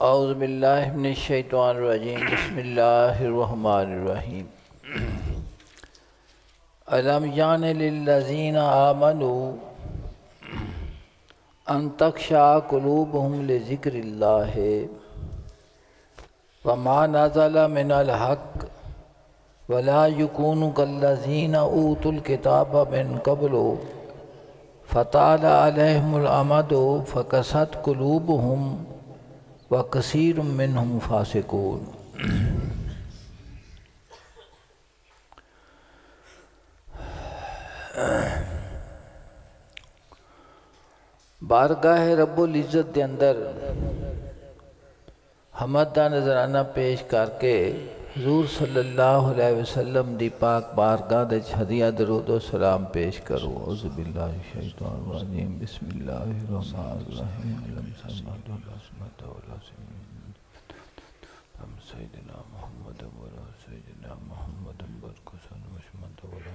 اعوذ باللہ من الشیطان الرجیم بسم اللہ الرحمن الرحیم الم یعن للذین آمنوا ان تخشع قلوبهم لذکر اللہ وما نزل من الحق ولا یکونوا کالذین اوتوا الکتاب من قبل فطال علیہم الامد فقست قلوبهم وکثیر منہم فاسقون۔ بارگاہ رب العزت دے اندر حمد دا نذرانہ پیش کر کے حضور صلی اللہ علیہ وسلم دی پاک بارگاہ دے ہدیہ درود و سلام پیش کرو۔ اعوذ باللہ من الشیطان الرجیم بسم اللہ الرحمن الرحیم سیدنا محمد وعلی سیدنا محمد برکسن وشمد وعلی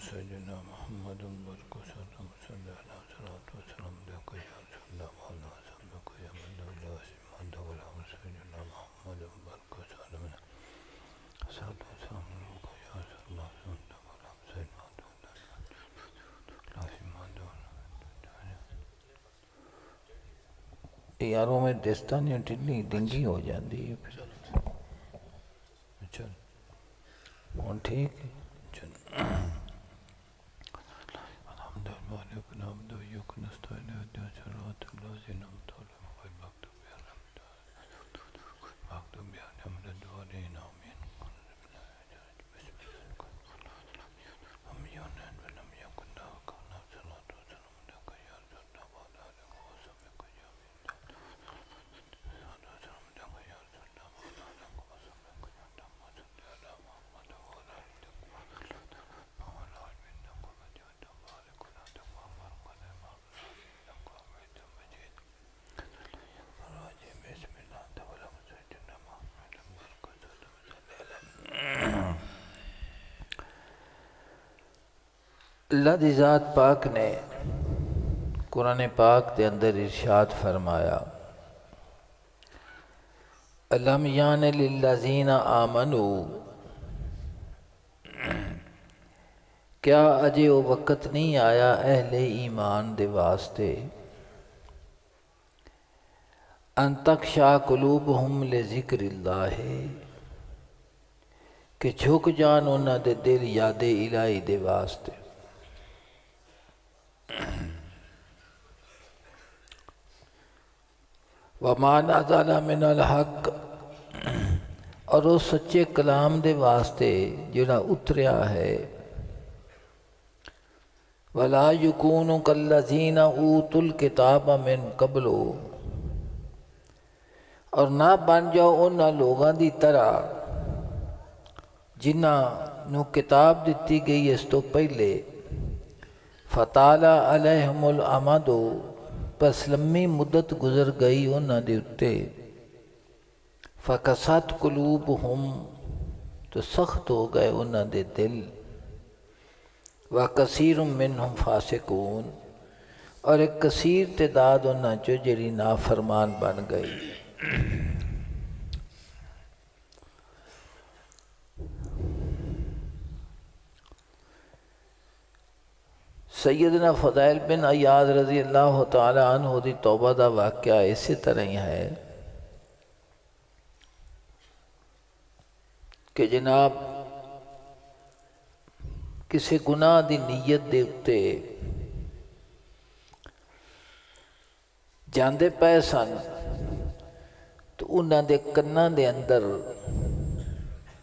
سیدنا محمد برکسن وصلی اللہ صلاة وسلم دیکھو یا صلی اللہ علیہ وسلم دیکھو یا مد وعلی سیدنا محمد برکسن صلاة وسلم دیکھو یا صلی اللہ علیہ وسلم یاروں میں دستانی ٹھنی ڈنگی ہو جاتی ہے پھر چل ہوں ٹھیک ہے چل اللہ دی ذات پاک نے قرآن پاک دے اندر ارشاد فرمایا الم یعن للذین آمنوا، کیا اجے وہ وقت نہیں آیا اہل ایمان دے واسطے ان تخشع قلوبہم لذکر اللہ، کہ جھک جان انہاں دے دل یاد الہی دے واسطے۔ وما نزل من الحق، اور اس سچے کلام دے واسطے جڑا اتریا ہے۔ ولا یکونوا کالذین اوتوا الکتاب من قبل، اور نہ بن جاؤ انہاں لوگاں دی طرح جنہاں نو کتاب دتی گئی اس تو پہلے۔ فطال علیہم الامد، پس لمبی مدت گزر گئی انہاں دے اتے۔ فقست قلوبہم، تو سخت ہو گئے انہاں دے دل۔ وکثیر منہم فاسقون، اور ایک کثیر تعداد انہاں چو جڑی نافرمان بن گئی۔ سیدنا فضائل بن عیاض رضی اللہ تعالی عنہ دی توبہ دا واقعہ اسی طرح ہی ہے کہ جناب کسی گناہ دی نیت دے اتے جاندے پئے سن، تو انہاں دے کناں دے اندر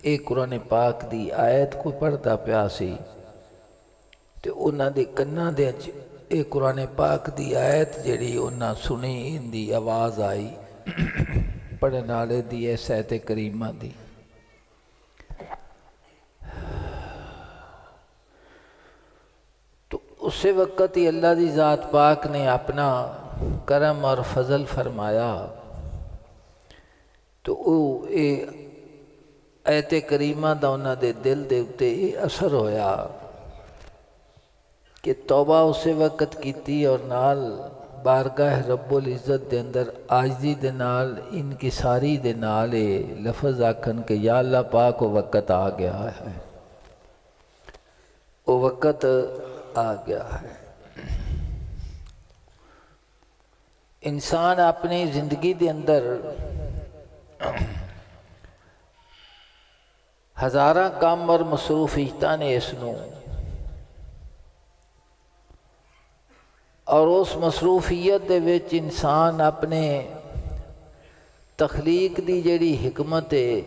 ایک قرآن پاک دی آیت کو پڑھدا پیا سی، تے انہاں دے کناں دے اے قرآن پاک دی آیت جڑی انہاں سنی، ان دی آواز آئی پڑھن والے دی اس آیت کریمہ دی۔ تو اسی وقت ہی اللہ دی ذات پاک نے اپنا کرم اور فضل فرمایا، تو اے آیت کریمہ دا انہاں دے دل دے اتے اثر ہویا کہ توبہ اسے وقت کیتی، اور نال بارگاہ رب العزت دے اندر عاجزی دے نال انکساری دے نال لفظ آکھن کہ یا اللہ پاک وہ وقت آ گیا ہے، وہ وقت آ گیا ہے۔ انسان اپنی زندگی دے اندر ہزاراں کام اور مصروفیتاں نے اس نوں، اور اس مصروفیت دے وچ انسان اپنے تخلیق دی جڑی حکمت ہے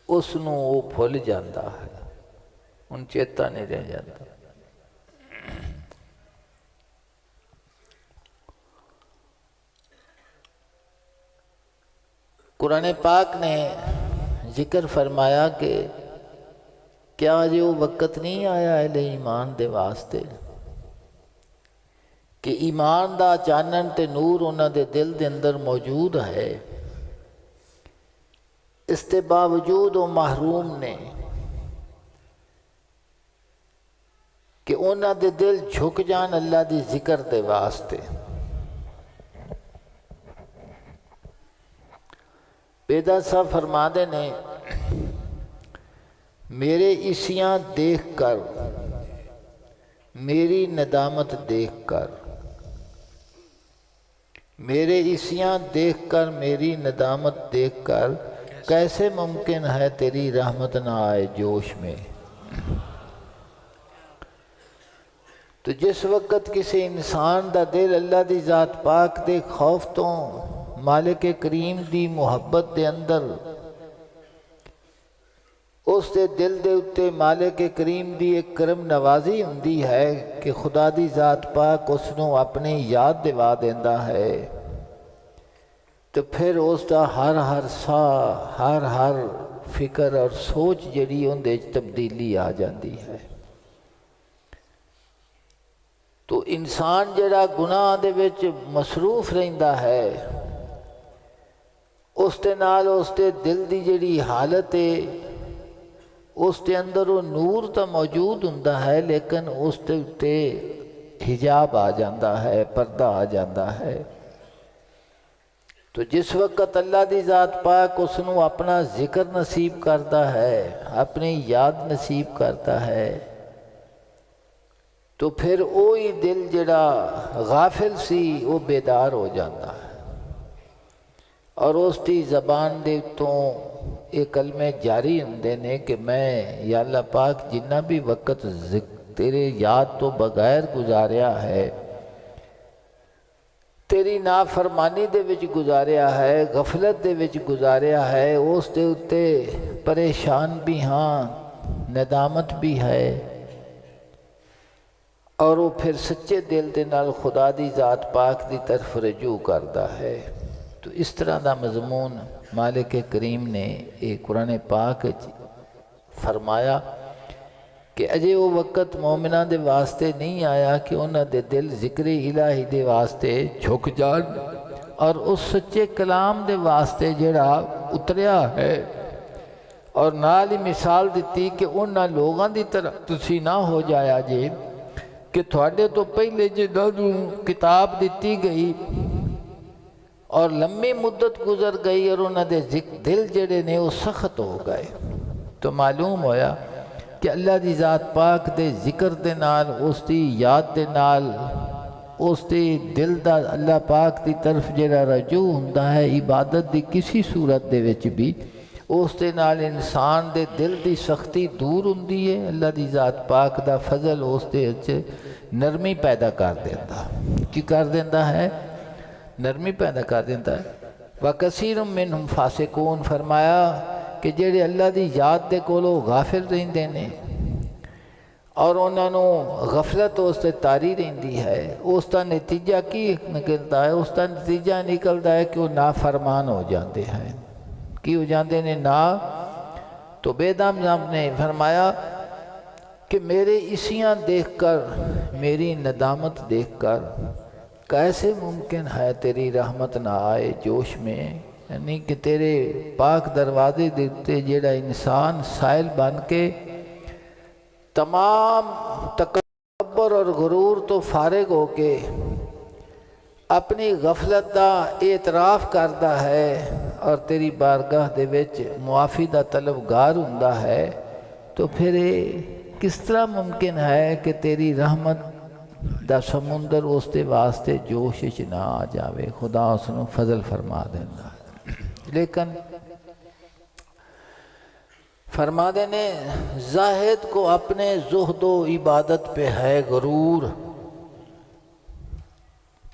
اس نوں وہ بھول جاتا ہے، ان چیتا نہیں رہ جاتا۔ قرآن پاک نے ذکر فرمایا کہ کیا جو وقت نہیں آیا اہل ایمان دے واسطے کہ ایمان دا چانن تے نور انہاں دے دل دے اندر موجود ہے، اس کے باوجود وہ محروم نے کہ انہاں دے دل جھک جان اللہ دی ذکر دے واسطے۔ بیدا صاحب فرماندے نے میرے عصیاں دیکھ کر، میری ندامت دیکھ کر، میرے عصیاں دیکھ کر، میری ندامت دیکھ کر کیسے ممکن ہے تیری رحمت نہ آئے جوش میں۔ تو جس وقت کسی انسان دا دل اللہ دی ذات پاک دے خوف تو مالک کریم دی محبت دے اندر، اس دے دل دے اتے مالک کریم دی ایک کرم نوازی ہوندی ہے کہ خدا دی ذات پاک اس نوں اپنی یاد دوا دیندا ہے، تو پھر اس دا ہر ساہ، ہر فکر اور سوچ جڑی ان دے تبدیلی آ جاندی ہے۔ تو انسان جڑا گناہ دے وچ مصروف رہندا ہے، اس دے نال اس دے دل دی جڑی حالت ہے، اس دے اندر وہ نور تو موجود ہوندا ہے لیکن اس دے اتے حجاب آ جاندہ ہے، پردہ آ جاندہ ہے۔ تو جس وقت اللہ دی ذات پاک اس نوں اپنا ذکر نصیب کرتا ہے، اپنی یاد نصیب کرتا ہے، تو پھر وہی دل جڑا غافل سی وہ بیدار ہو جاتا ہے، اور اس دی زبان دے تو ایک کلمے جاری ہوندے نے کہ میں یا اللہ پاک جنہ بھی وقت تیرے یاد تو بغیر گزاریا ہے، تیری نافرمانی دے وچ گزاریا ہے، غفلت دے وچ گزاریا ہے، اس دے اتے پریشان بھی ہاں، ندامت بھی ہے، اور وہ پھر سچے دل دے نال خدا دی ذات پاک دی طرف رجوع کردا ہے۔ تو اس طرح دا مضمون مالک کریم نے ایک قرآن پاک فرمایا کہ اجے وہ وقت مومنہ دے واسطے نہیں آیا کہ انہاں دے دل ذکر الہی دے واسطے جھک جان، اور اس سچے کلام دے واسطے جڑا اتریا ہے، اور نال ہی مثال دیتی کہ انہاں لوگاں دی طرح تسی نہ ہو جایا جے کہ تھوڑے تو پہلے جنہاں نوں کتاب دیتی گئی اور لمبی مدت گزر گئی اور انہاں دے دل جڑے نے وہ سخت ہو گئے، تو معلوم ہویا کہ اللہ دی ذات پاک دے ذکر دے نال، اس دی یاد دے نال، اس دی دل دا اللہ پاک دی طرف جڑا رجوع ہوندا ہے عبادت دی کسی صورت دے وچ بھی، اس دے نال انسان دے دل دی سختی دور ہوندی ہے، اللہ دی ذات پاک دا فضل اس دے وچ نرمی پیدا کر دیندا۔ کی کر دیندا ہے؟ نرمی پیدا کر دیتا ہے۔ وَكَثِيرٌ مِّنْهُمْ فَاسِقُونَ فرمایا کہ جڑے اللہ دی یاد دے کولو غافل رہندے نے اور انہوں نے غفلت اس تے تاری رہندی ہے، اس کا نتیجہ کی نکلتا ہے؟ اس کا نتیجہ نکلتا ہے کہ وہ نافرمان ہو جاتے ہیں۔ کی ہو جاتے ہیں؟ تو بیدام صاحب نے فرمایا کہ میرے عصیاں دیکھ کر، میری ندامت دیکھ کر کیسے ممکن ہے تیری رحمت نہ آئے جوش میں، یعنی کہ تیرے پاک دروازے دیتے جیڑا انسان سائل بن کے تمام تکبر اور غرور تو فارغ ہو کے اپنی غفلت دا اعتراف کردا ہے اور تیری بارگاہ دے وچ معافی دا طلبگار ہوندا ہے، تو پھر یہ کس طرح ممکن ہے کہ تیری رحمت دا سمندر اس دے واسطے جوش وچ نہ آ جاوے؟ خدا اس نوں فضل فرما دیندا ہے۔ لیکن فرما دینے زاہد کو اپنے زہد و عبادت پہ ہے غرور۔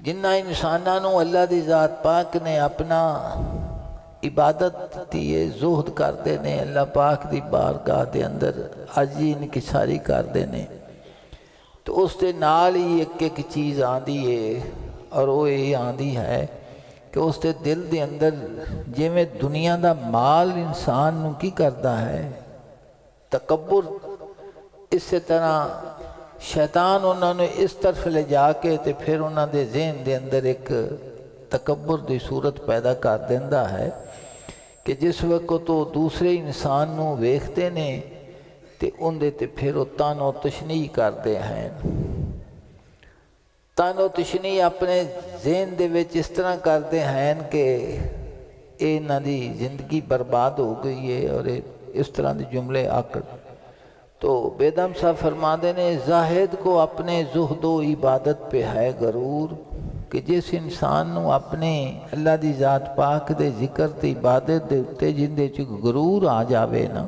جنہ انسانوں اللہ دی ذات پاک نے اپنا عبادت دیے زہد کردے نے، اللہ پاک دی بارگاہ دے اندر عاجزی انکساری کردے نے، تو اس دے نال ہی ایک چیز آندی ہے، اور وہ یہ آندی ہے کہ اس دے دل دے اندر جویں دنیا دا مال انسان نوں کی کردا ہے تکبر، اسی طرح شیطان انہوں نے اس طرف لے جا کے تے پھر انہوں دے ذہن دے اندر ایک تکبر دی صورت پیدا کر دیندا ہے کہ جس وقت تو دوسرے انسان نوں ویکھتے نے تے ان دے تے پھر وہ تان و تشنیع کردے ہیں۔ تان و تشنیع اپنے ذہن دے وچ اس طرح کردے ہیں کہ انہاں دی زندگی برباد ہو گئی ہے، اور اس طرح دے جملے آکڑ۔ تو بیدم صاحب فرما دینے زاہد کو اپنے زہد و عبادت پہ ہے غرور، کہ جس انسان نو اپنے اللہ دی ذات پاک دے ذکر تے عبادت دے اتے جن دے چ غرور آ جاوے نا،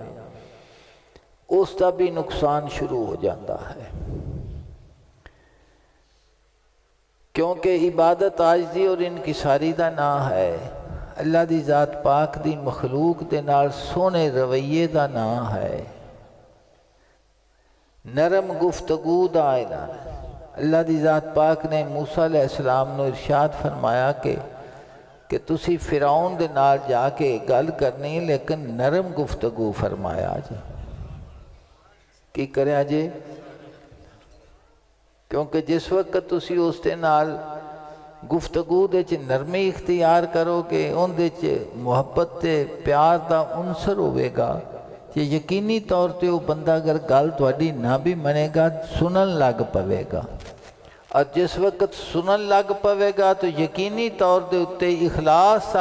اس کا بھی نقصان شروع ہو جاتا ہے۔ کیونکہ عبادت عاجزی اور انکساری دا نام ہے، اللہ دی ذات پاک دی مخلوق دے نال سونے رویے دا نام ہے، نرم گفتگو دا اعلان ہے۔ اللہ دی ذات پاک نے موسیٰ علیہ السلام نے ارشاد فرمایا کہ تسی فرعون دے نال جا کے گل کرنی، لیکن نرم گفتگو فرمایا جی۔ کی کریا جی؟ کیونکہ جس وقت تسی اس دے نال گفتگو دے چ نرمی اختیار کرو گے، ان دے چ محبت تے پیار دا عنصر ہوئے گا، کہ یقینی طور تے وہ بندہ اگر گل تہاڈی نہ بھی منے گا سنن لگ پوے گا، اور جس وقت سنن لگ پوے گا تو یقینی طور دے اتے اخلاص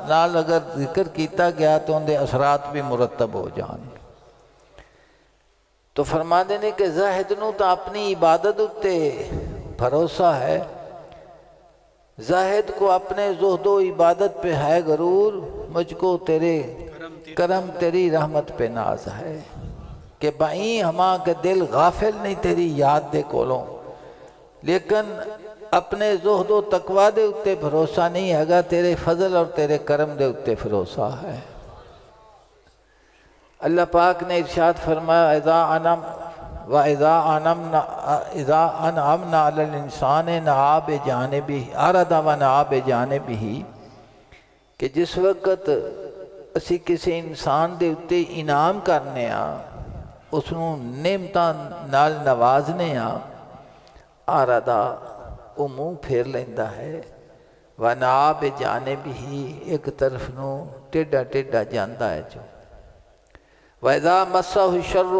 نال اگر ذکر کیتا گیا تو ان دے اثرات بھی مرتب ہو جان۔ تو فرما دینے کہ زاہد نو تو اپنی عبادت اتے بھروسہ ہے، زاہد کو اپنے زہد و عبادت پہ ہے غرور، مجھ کو تیرے کرم تیری رحمت پہ ناز ہے، کہ بائیں ہما کے دل غافل نہیں تیری یاد دے کولوں، لیکن اپنے زہد و تقوی دے اتے بھروسہ نہیں ہے گا، تیرے فضل اور تیرے کرم دے اتے بھروسہ ہے۔ اللہ پاک نے ارشاد فرمایا اذا انعمنا علی الانسان نعا بجانبہ اعرض ونعا بجانبہ، کہ جس وقت اسی کسی انسان دے اتے انعام کرنے اس نوں نعمتاں نال نوازنے اعرضا وہ منہ پھیر لیندہ ہے، ونعا بجانبہ ایک طرف نوں ٹیڈا ٹیڈا جاندہ ہے جو، وَإِذَا مَسَّهُ الشَّرُّ،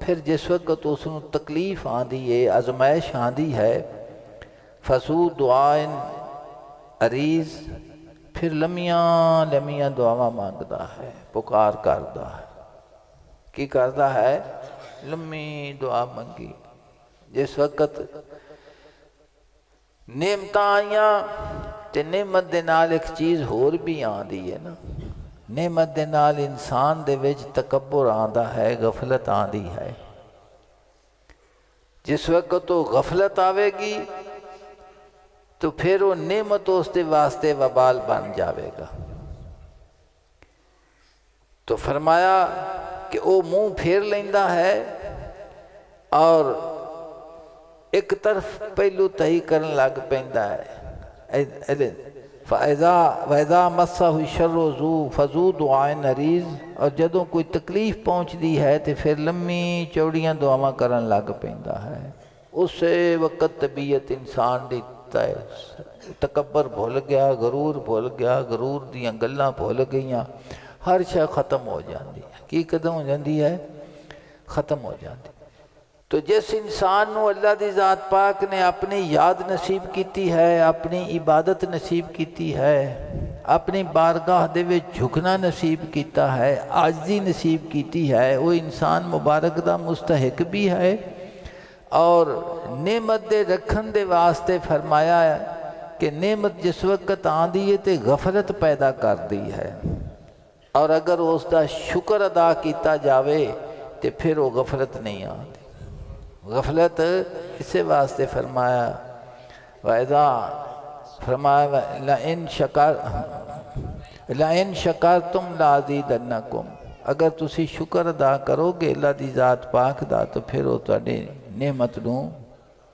پھر جس وقت اس نوں تکلیف آندی ہے، آزمائش آندی ہے، فَذُو دُعَاءٍ عَرِیضٍ، پھر لمیاں دعاواں مانگدا ہے، پکار کردا ہے۔ کی کردا ہے؟ لمبی دعا منگی۔ جس وقت نعمتاں آئیاں تے نعمت دے نال ایک چیز ہور بھی آندی ہے نا، نعمت دے نال انسان دے وچ تکبر آندا ہے، غفلت آندی ہے۔ جس وقت تو غفلت آوے گی تو پھر وہ نعمت اس دے واسطے وبال بن جاوے گا۔ تو فرمایا کہ وہ منہ پھیر لیندہ ہے اور ایک طرف پہلو تہی کرن لگ پیندا ہے۔ وَإِذَا مَسَّهُ الشَّرُّ فَذُو دُعَاءٍ عَرِیضٍ، اور جدوں کوئی تکلیف پہنچ دی ہے تو پھر لمبی چوڑیاں دعاواں کرن لگ پیندا ہے۔ اس وقت طبیعت انسان دی تکبر بھول گیا، غرور بھول گیا، غرور دیاں گلاں بھول گئیاں، ہر شے ختم ہو جاندی ہے۔ کی ختم ہو جاندی ہے؟ ختم ہو جاندی۔ تو جس انسان نو اللہ دی ذات پاک نے اپنی یاد نصیب کیتی ہے، اپنی عبادت نصیب کیتی ہے، اپنی بارگاہ دے وچ جھکنا نصیب کیتا ہے، عاجزی نصیب کیتی ہے، وہ انسان مبارک دا مستحق بھی ہے، اور نعمت دے رکھن دے واسطے فرمایا ہے کہ نعمت جس وقت آندی ہے تے غفلت پیدا کر دی ہے، اور اگر اس دا شکر ادا کیتا جاوے تے پھر وہ غفلت نہیں آتی۔ غفلت اسے واسطے فرمایا وَإِذَا فرمایا لَإِن شَكَرْتُمْ لَأَزِيدَنَّكُمْ، اگر تسی شکر ادا کرو گے اللہ دی ذات پاک دا تو پھر وہ تواڈی نعمت نو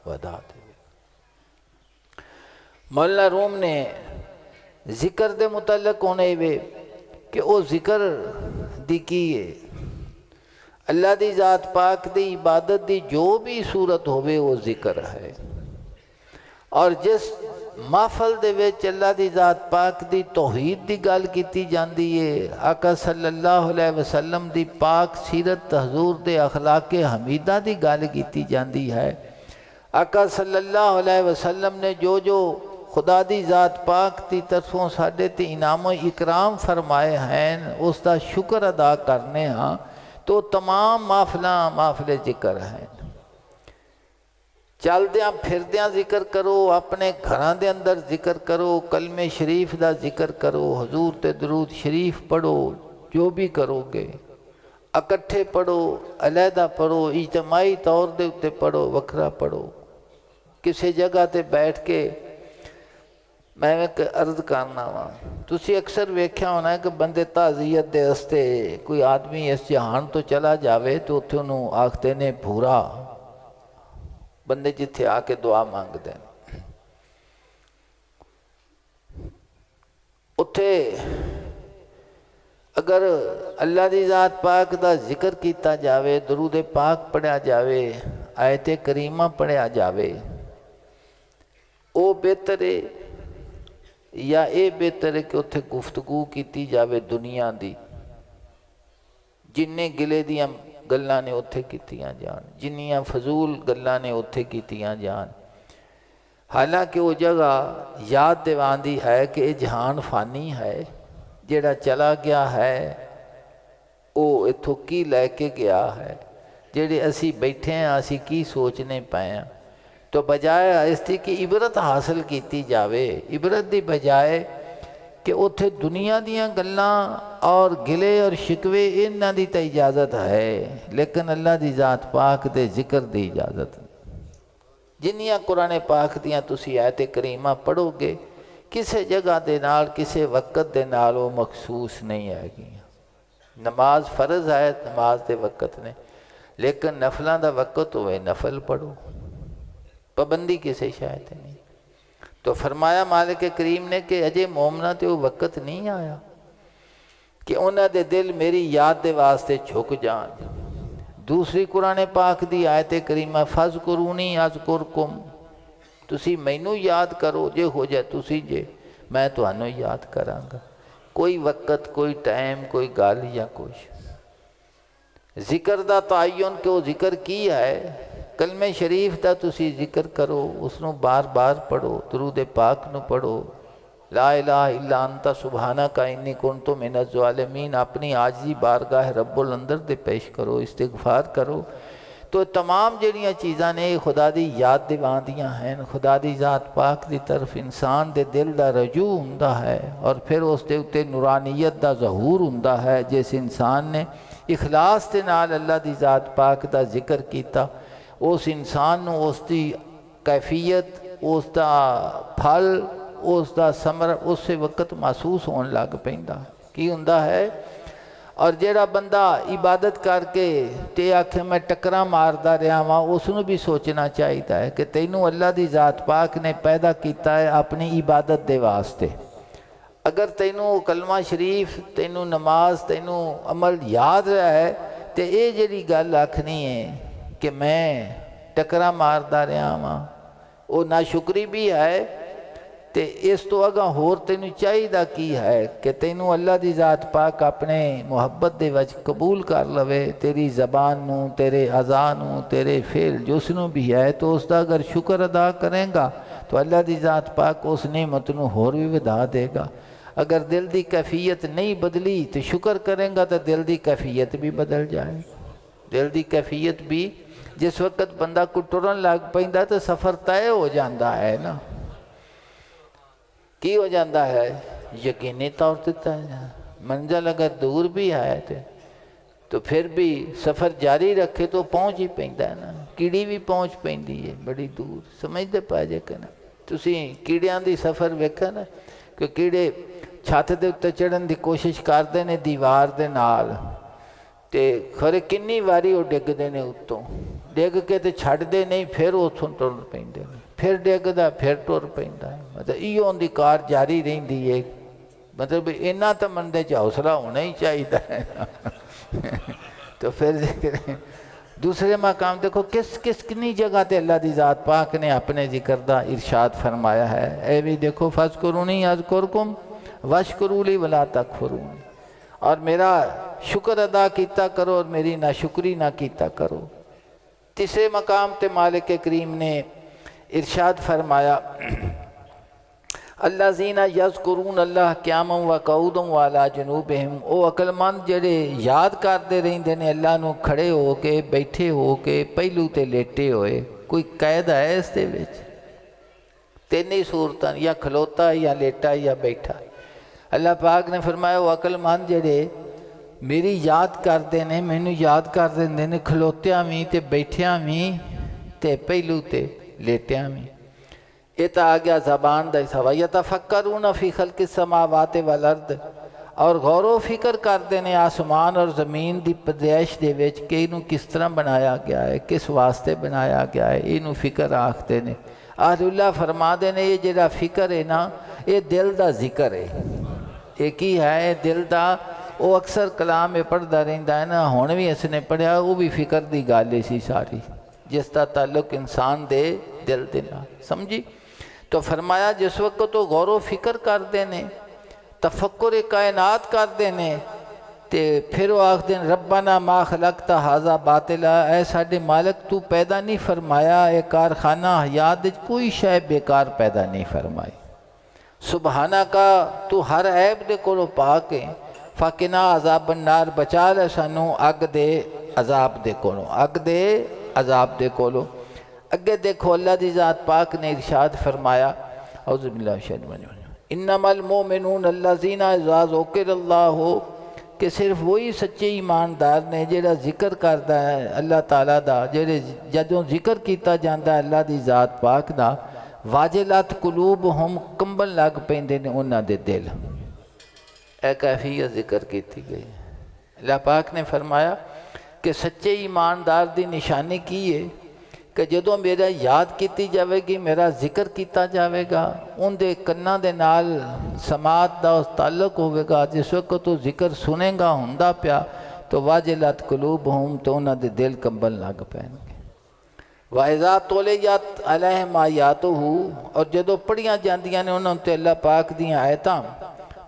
ودا دے۔ مولانا روم نے ذکر دے متعلق ہونے وے کہ وہ ذکر دی کی ہے، اللہ دی ذات پاک دی عبادت دی جو بھی صورت ہوئے وہ ذکر ہے، اور جس محفل دے وچ اللہ دی ذات پاک دی توحید دی گل کیتی جاندی ہے، آقا صلی اللہ علیہ وسلم دی پاک سیرت حضور دے اخلاق حمیدہ دی گل کیتی جاندی ہے، آقا صلی اللہ علیہ وسلم نے جو جو خدا دی ذات پاک دی طرفوں ساڈے تے انعام و اکرام فرمائے ہیں اس دا شکر ادا کرنے ہاں، تو تمام محفل ذکر ہیں۔ چلدیاں پھردیاں ذکر کرو، اپنے گھراں دے اندر ذکر کرو، کلمہ شریف دا ذکر کرو، حضور تے درود شریف پڑھو، جو بھی کرو گے اکٹھے پڑھو، علیحدہ پڑھو، اجتماعی طور دے اتے پڑھو، وکھرا پڑھو، کسی جگہ تے بیٹھ کے۔ میں ایک عرض کرنا وا، تسی اکثر ویکھیا ہونا ہے کہ بندے تعزیت دے واسطے کوئی آدمی اس جہان تو چلا جاوے تو اتھے انہوں آکھتے نے بھورا، بندے جتھے آ کے دعا مانگ دیں، اتھے اگر اللہ دی ذات پاک دا ذکر کیتا جاوے، درود پاک پڑھیا جاوے، آیت کریمہ پڑھیا جاوے، او بہتر ہے، یا اے بہتر ہے کہ اتھے گفتگو کیتی جاوے دنیا دی، جننے گلے دیاں گلاں نے اتھے کیتیاں جان، جنیاں فضول گلاں نے اتھے کیتیاں جان، حالانکہ وہ جگہ یاد دیواندی ہے کہ یہ جہان فانی ہے، جیڑا چلا گیا ہے وہ اتھوں کی لے کے گیا ہے، جیڑے اسی بیٹھے ہیں اسی کی سوچنے پائے ہیں، تو بجائے اس دی کہ عبرت حاصل کیتی جاوے، عبرت دی بجائے کہ اتھے دنیا دیاں گلاں اور گلے اور شکوے انہاں دی تے اجازت ہے، لیکن اللہ دی ذات پاک دے ذکر دی اجازت ہے۔ جنیاں قرآن پاک دیاں تسی آیت کریمہ پڑھو گے، کسے جگہ دے نال کسے وقت دے نال وہ مخصوص نہیں آئے گی۔ نماز فرض ہے، نماز دے وقت نے، لیکن نفلاں دا وقت ہوئے نفل پڑھو، پابندی کسے شاید نہیں۔ تو فرمایا مالک کریم نے کہ اجے مومنہ تے وہ وقت نہیں آیا کہ انہاں دے دل میری یاد دے واسطے جھک جان۔ دوسری قرآن پاک دی آیت کریمہ فَاذْكُرُونِي أَذْكُرْكُمْ، تسی مینوں یاد کرو، جے ہو جائے تسی جے میں تانوں یاد کراں گا۔ کوئی وقت، کوئی ٹائم، کوئی گل یا کچھ ذکر دا تعین کہ وہ ذکر کی ہے، کلمہ شریف دا تسی ذکر کرو، اس نو بار بار پڑھو، درود پاک نو پڑھو، لا الہ الا انت سبحانک انی کنت من الظالمین، اپنی عاجزی بارگاہ رب الاندر دے پیش کرو، استغفار کرو۔ تو تمام جڑیاں چیزاں نے خدا دی یاد دیواندیاں ہیں، خدا دی ذات پاک دی طرف انسان دے دل دا رجوع ہوندا ہے، اور پھر اس دے اتے نورانیت دا ظہور ہوندا ہے۔ جس انسان نے اخلاص دے نال اللہ دی ذات پاک دا ذکر کیتا، اس انسان نو اس دی کیفیت، اس دا پھل، اس دا ثمر اس وقت محسوس ہون لگ پیندا کی ہوندا ہے۔ اور جیڑا بندہ عبادت کر کے تے آکھے میں ٹکراں ماردا رہا ہاں، اس نو بھی سوچنا چاہیدا ہے کہ تینوں اللہ دی ذات پاک نے پیدا کیتا ہے اپنی عبادت دے واسطے۔ اگر تینوں کلمہ شریف، تینوں نماز، تینوں عمل یاد رہا ہے تے اے جڑی گل آکھنی ہے کہ میں ٹکراں ماردا رہا ہاں، وہ ناشکری بھی ہے، تے اس تو اگاں ہور تینوں چاہیدہ کی ہے کہ تینوں اللہ دی ذات پاک اپنے محبت دے وچ قبول کر لوے، تیری زبان نو، تیرے اعضاء نو، تیرے فعل جس نو بھی ہے، تو اس دا اگر شکر ادا کریں گا تو اللہ دی ذات پاک اس نعمت نو ہور بھی ودا دے گا۔ اگر دل دی کیفیت نہیں بدلی تو شکر کریں گا تو دل دی کیفیت بھی بدل جائے۔ دل دی کیفیت بھی، جس وقت بندہ کو ٹرن لگ پیندا تو سفر طے ہو جاندہ ہے نا، کی ہو جاندہ ہے؟ یقینی طور دیتا ہے۔ منزل اگر دور بھی ہے تو پھر بھی سفر جاری رکھے تو پہنچ ہی پیندا ہے نا۔ کیڑی بھی پہنچ پیندی ہے بڑی دور، سمجھتے پائے جے کہ نا؟ تسی کیڑیاں دی سفر ویکھا نا کہ کیڑے چھت دے اُتے چڑھن دی کوشش کردے نے دیوار دے نال، تے خرے کنی واری وہ ڈگدے نے اتوں، ڈگ کے تے چھڑ دے نہیں، پھر اتوں ٹر پیندے نے، پھر ڈگدا پھر ٹر پیندا ہے۔ مطلب ایہو دی کار جاری رہندی ہے، مطلب اینا تو مندے چ حوصلہ ہونا ہی چاہیے ہے۔ تو پھر ذکر دوسرے مقام دیکھو کنی جگہ تے اللہ دی ذات پاک نے اپنے ذکر دا ارشاد فرمایا ہے۔ اے بھی دیکھو فَاذْكُرُونِي أَذْكُرْكُمْ وَاشْكُرُوا لِي وَلَا تَكْفُرُونِ، اور میرا شکر ادا کیتا کرو اور میری ناشکری نہ کیتا کرو۔ تیسرے مقام تے مالک کریم نے ارشاد فرمایا الذین یذکرون اللہ قیاما وقعودا وعلی جنوبہم، او عقل مند جڑے یاد کرتے رہندے نے اللہ نو کھڑے ہو کے، بیٹھے ہو کے، پہلو تے لیٹے ہوئے۔ کوئی قید ہے اس دے وچ؟ تین ہی صورتاں، یا کھلوتا یا لیٹا یا بیٹھا۔ اللہ پاک نے فرمایا وہ عقل مند جڑے میری یاد کرتے ہیں، مینوں یاد کر دے نے کھلوتیاں بھی تے بیٹھیاں بھی تے پہلو تے لیٹیاں بھی۔ یہ تو آ گیا زبان دا حصہ۔ یتفکرون فی خلق السماوات والارض، اور غور و فکر کرتے ہیں آسمان اور زمین دی پیدائش دے وچ کہ اینوں کس طرح بنایا گیا ہے، کس واسطے بنایا گیا ہے، اینوں فکر آکھتے ہیں۔ اہل اللہ فرما دے نے یہ جڑا فکر ہے نا، یہ دل دا ذکر ہے۔ یہ کی ہے؟ دل دا۔ وہ اکثر کلام پڑھدا رہندا ہے نا، ہن بھی اس نے پڑھیا، وہ بھی فکر دی گل سی ساری، جس دا تعلق انسان دے دل دے نال، سمجھی؟ تو فرمایا جس وقت وہ غور و فکر کرتے ہیں، تفکر کائنات کرتے ہیں، تے پھر وہ آکھدے ہیں ربنا ما خلقت ھذا باطلا، اے ساڈے مالک تو پیدا نہیں فرمایا اے کارخانہ حیات وچ کوئی شے بیکار پیدا نہیں فرمائی، سبحانکا تو ہر عیب دے کولوں پاک ہے، فقنا عذاب النار، بچا لے سانوں اگ دے عذاب دے کولوں، اگ دے عذاب دے کولوں۔ اگے دیکھو اللہ دی ذات پاک نے ارشاد فرمایا اعوذ باللہ من الشیطان الرجیم انما المؤمنون الذین اذا ذکر اللہ، کہ صرف وہی سچے ایماندار نے جڑا ذکر کرتا ہے اللہ تعالیٰ دا، جڑے جدوں ذکر کیتا جاندہ ہے اللہ دی ذات پاک دا، واجلات قلوبہم، کمبن لگ پیندے نے انہاں دے دل۔ اے کیفیت ذکر کیتی گئی۔ اللہ پاک نے فرمایا کہ سچے ایماندار دی نشانی کی ہے کہ جدوں میرا یاد کیتی جاوے گی، میرا ذکر کیتا جاوے گا، ان دے کناں دے نال سماعت دا تعلق ہوئے گا، جس وقت تو ذکر سنے گا ہوندا پیا تو واجلات قلوبہم، تو انہاں دے دل کمبن لگ پین گے۔ وَإِذَا تُلِيَتْ عَلَيْهِمْ آیاتُهُ، اور جدوں پڑھیاں جاندیاں نے انہاں تے اللہ پاک دیاں آیتاں،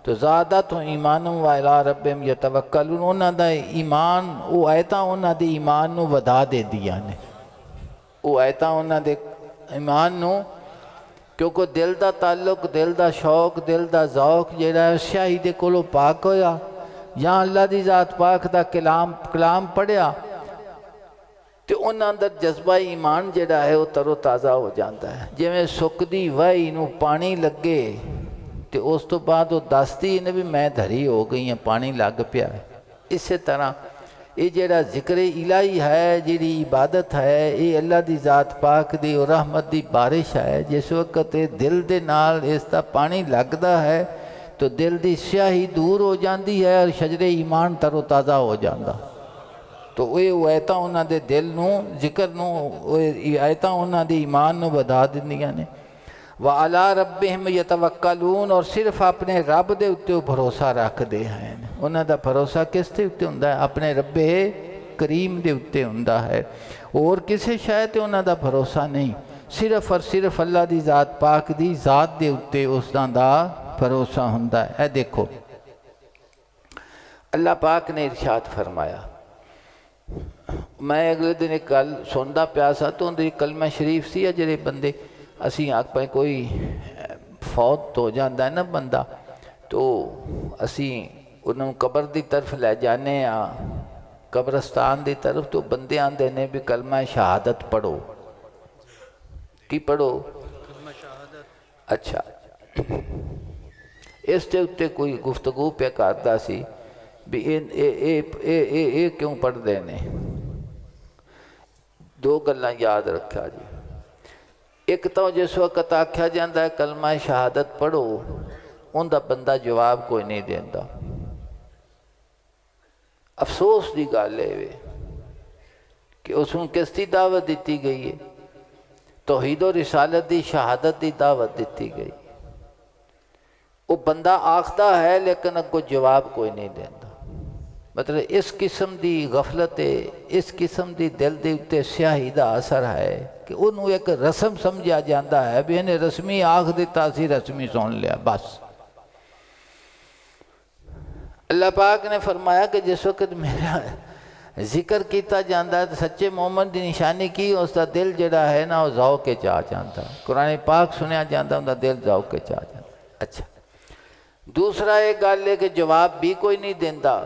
تو زادتہم ایمانا وَإِلَىٰ رَبِّهِمْ يَتَوَكَّلُونَ، انہاں دا ایمان، وہ آیتاں انہاں دے ایمان نو ودا دے دیاں نے، وہ آیتاں انہاں دے ایمان نو، کیونکہ دل دا تعلق، دل دا شوق، دل دا ذوق جڑا ہے شاہی دے کولو پاک ہویا، یا اللہ دی ذات پاک دا کلام پڑھیا، تو انہاں اندر جذبہ ایمان جڑا ہے وہ تر و تازہ ہو جاتا ہے۔ جی میں سکدی وہی نو پانی لگے تو اس تو بعد وہ دستی نے بھی میں دھری ہو گئی ہیں، پانی لگ پیا ہے۔ اسی طرح یہ جڑا ذکر الہی ہے، جڑی عبادت ہے، یہ اللہ دی ذات پاک دی اور رحمت دی بارش ہے۔ جس وقت دل دے نال اس دا پانی لگدا ہے تو دل دی سیاہی دور ہو جاندی ہے اور شجر ایمان تر و تازہ ہو جاندہ۔ تو وہ آیتاں انہاں دے دل نو، ذکر نو، آیتاں انہاں دے ایمان نو بدا دندیاں نے۔ وَعَلَىٰ رَبِّهِمْ يَتَوَكَّلُونَ، اور صرف اپنے رب دے اُتے بھروسہ رکھ دے ہیں۔ انہاں دا بھروسہ کس تے اُتے ہوندا ہے؟ اپنے رب کریم دے اُتے ہوندا ہے، اور کسی شے تے انہاں دا بھروسہ نہیں۔ صرف اور صرف اللہ دی ذات پاک دی ذات دے اتے اس دا بھروسہ ہوندا ہے۔ اے دیکھو اللہ پاک نے ارشاد فرمایا، میں اگلے دن ایک گل سندا پیا سا تو اندر کلمہ شریف سی جڑے بندے اسی آگ پہ کوئی فوت ہو جاندہ ہے نا بندہ تو اسی انہوں قبر دی طرف لے جانے قبرستان دی طرف تو بندے آندے نے بھی کلمہ شہادت پڑھو۔ کی پڑھو؟ کلمہ شہادت۔ اچھا اس تے اتے کوئی گفتگو پہ کردا سی بھی اے کیوں پڑھ دینے؟ دو گلاں یاد رکھا جی۔ ایک تو جس وقت آکھا جاندہ ہے کلمہ شہادت پڑھو ان دا بندہ جواب کوئی نہیں دیندہ۔ افسوس دی گل ہے کہ اس نے کس دی دعوت دیتی گئی ہے؟ توحید و رسالت دی شہادت دی دعوت دیتی گئی۔ وہ بندہ آخدہ ہے لیکن اگو جواب کوئی نہیں دیندہ۔ مطلب اس قسم دی غفلت ہے، اس قسم دی دل دے اتے سیاہی دا اثر ہے کہ انہوں ایک رسم سمجھا جاندہ ہے بھی انہیں رسمی آخ دیتا سی رسمی سن لیا بس۔ اللہ پاک نے فرمایا کہ جس وقت میرا ذکر کیتا جاندہ ہے تو سچے مومن دی نشانی کی اس دا دل جڑا ہے نا وہ ذوق کے چاہ جاندہ ہے۔ قرآن پاک سنیا جاندہ ہے ان دا دل ذوق کے چاہ جاندہ ہے۔ اچھا دوسرا ایک گل ہے کہ جواب بھی کوئی نہیں دیندہ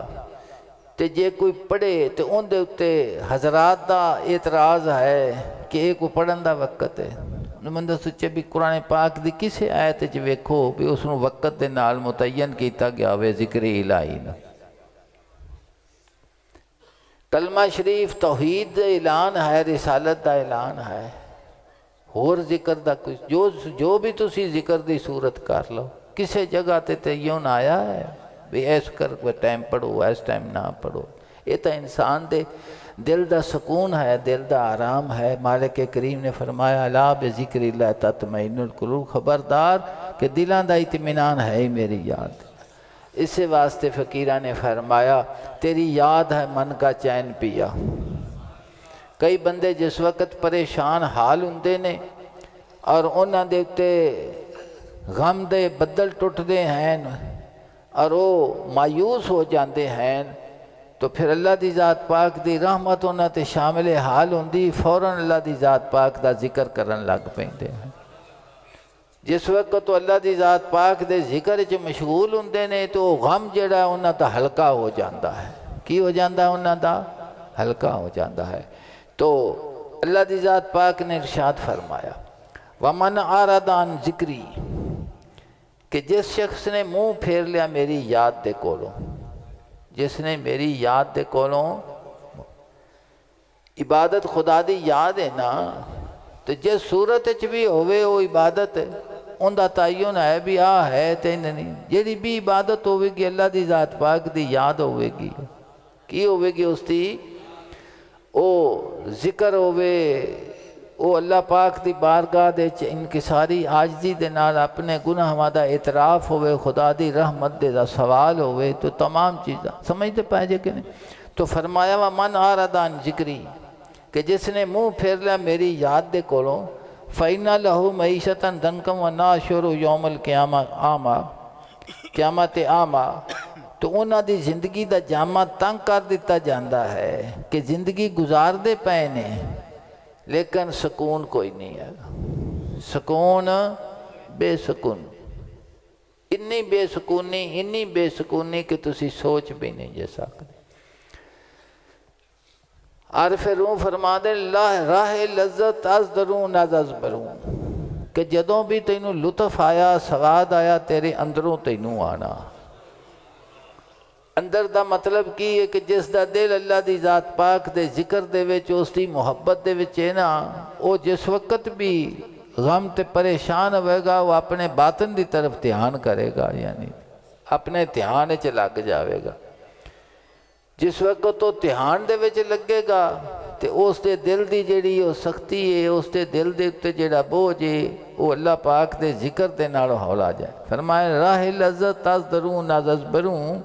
تے جے کوئی پڑھے تو ان دے اتے حضرات دا اعتراض ہے کہ ایک کو پڑھن دا وقت ہے۔ بندہ سوچے بھی قرآن پاک دی کسے آیت جو ویکھو بھی اس نے وقت دے نال متعین کیتا گیا ہوئے ذکر الہی نا۔ کلمہ شریف توحید دا اعلان ہے، رسالت دا اعلان ہے، اور ذکر دا کچھ جو بھی تسی ذکر دی صورت کر لو کسے جگہ تے تعین آیا ہے بھی ایس کر کوئی ٹائم پڑھو ایس ٹائم نہ پڑھو۔ یہ تو انسان دے دل دا سکون ہے، دل دا آرام ہے۔ مالک کریم نے فرمایا الا بذکر اللہ تطمئن القلوب، خبردار کہ دلاں دا اطمینان ہے ہی میری یاد۔ اس واسطے فقیرہ نے فرمایا تیری یاد ہے من کا چین پیا۔ کئی بندے جس وقت پریشان حال ہوندے نے اور انہاں دے اتے غم دے بدل ٹوٹ دے ہیں اور وہ مایوس ہو جاندے ہیں تو پھر اللہ دی ذات پاک دی رحمت انہاں تے شامل حال ہوندی فوراً اللہ دی ذات پاک دا ذکر کرن لگ پیندے ہیں۔ جس وقت تو اللہ دی ذات پاک دے ذکر چ مشغول ہوندے نے تو غم جڑا انہاں دا ہلکا ہو جاندہ ہے۔ کی ہو جاندہ ہے انہاں دا؟ ہلکا ہو جاندہ ہے۔ تو اللہ دی ذات پاک نے ارشاد فرمایا وَمَنْ أَعْرَضَ عَنْ ذِكْرِي، کہ جس شخص نے منہ پھیر لیا میری یاد دے کولوں، جس نے میری یاد دے کولوں، عبادت خدا دی یاد ہے نا تو جس صورت چ بھی ہوئے وہ عبادت ہے ان دا تعین ہے بھی ہے تے نہیں۔ جیڑی بھی عبادت ہوئے گی اللہ دی ذات پاک دی یاد ہوئے گی، کی ہوئے گی اس دی او ذکر ہوئے، او اللہ پاک دی بارگاہ دے انکساری عاجزی دے نال اپنے گناہ دا اعتراف ہوئے، خدا دی رحمت دے دا سوال ہوئے، تو تمام چیزاں سمجھتے پائے جے کہ نہیں۔ تو فرمایا وَمَنْ أَعْرَضَ عَنْ ذِكْرِي، کہ جس نے منہ پھیر لیا میری یاد دے کولوں فَإِنَّ لَهُ مَعِيشَةً ضَنْكًا وَنَحْشُرُهُ يَوْمَ الْقِيَامَةِ أَعْمَىٰ، قیامت اعمیٰ، تو انہاں دی زندگی دا جامہ تنگ کر دیتا جاندہ ہے کہ زندگی گزار دے پئے نے لیکن سکون کوئی نہیں ہے۔ سکون بے سکون، انی بے سکونی کہ تسی سوچ بھی نہیں جے سکتے۔ عارف روح فرما دے راہ لذت از درون از ازبرون، کہ جدوں بھی تینوں لطف آیا سواد آیا تیرے اندروں تینوں آنا۔ اندر دا مطلب کی ہے کہ جس دا دل اللہ دی ذات پاک دے ذکر دے وچ اس دی محبت دے وچ ہے نا، وہ جس وقت بھی غم تے پریشان ہوئے گا وہ اپنے باطن دی طرف دھیان کرے گا، یعنی اپنے دھیان وچ لگ جاوے گا۔ جس وقت تو دھیان دے وچ لگے گا تے اس دے دل دی جیڑی وہ سختی ہے، اس دے دل دے تے جیڑا بوجھ ہے وہ اللہ پاک دے ذکر دے نال ہولا جائے۔ فرمایا راہ لذت از درون از ازبرون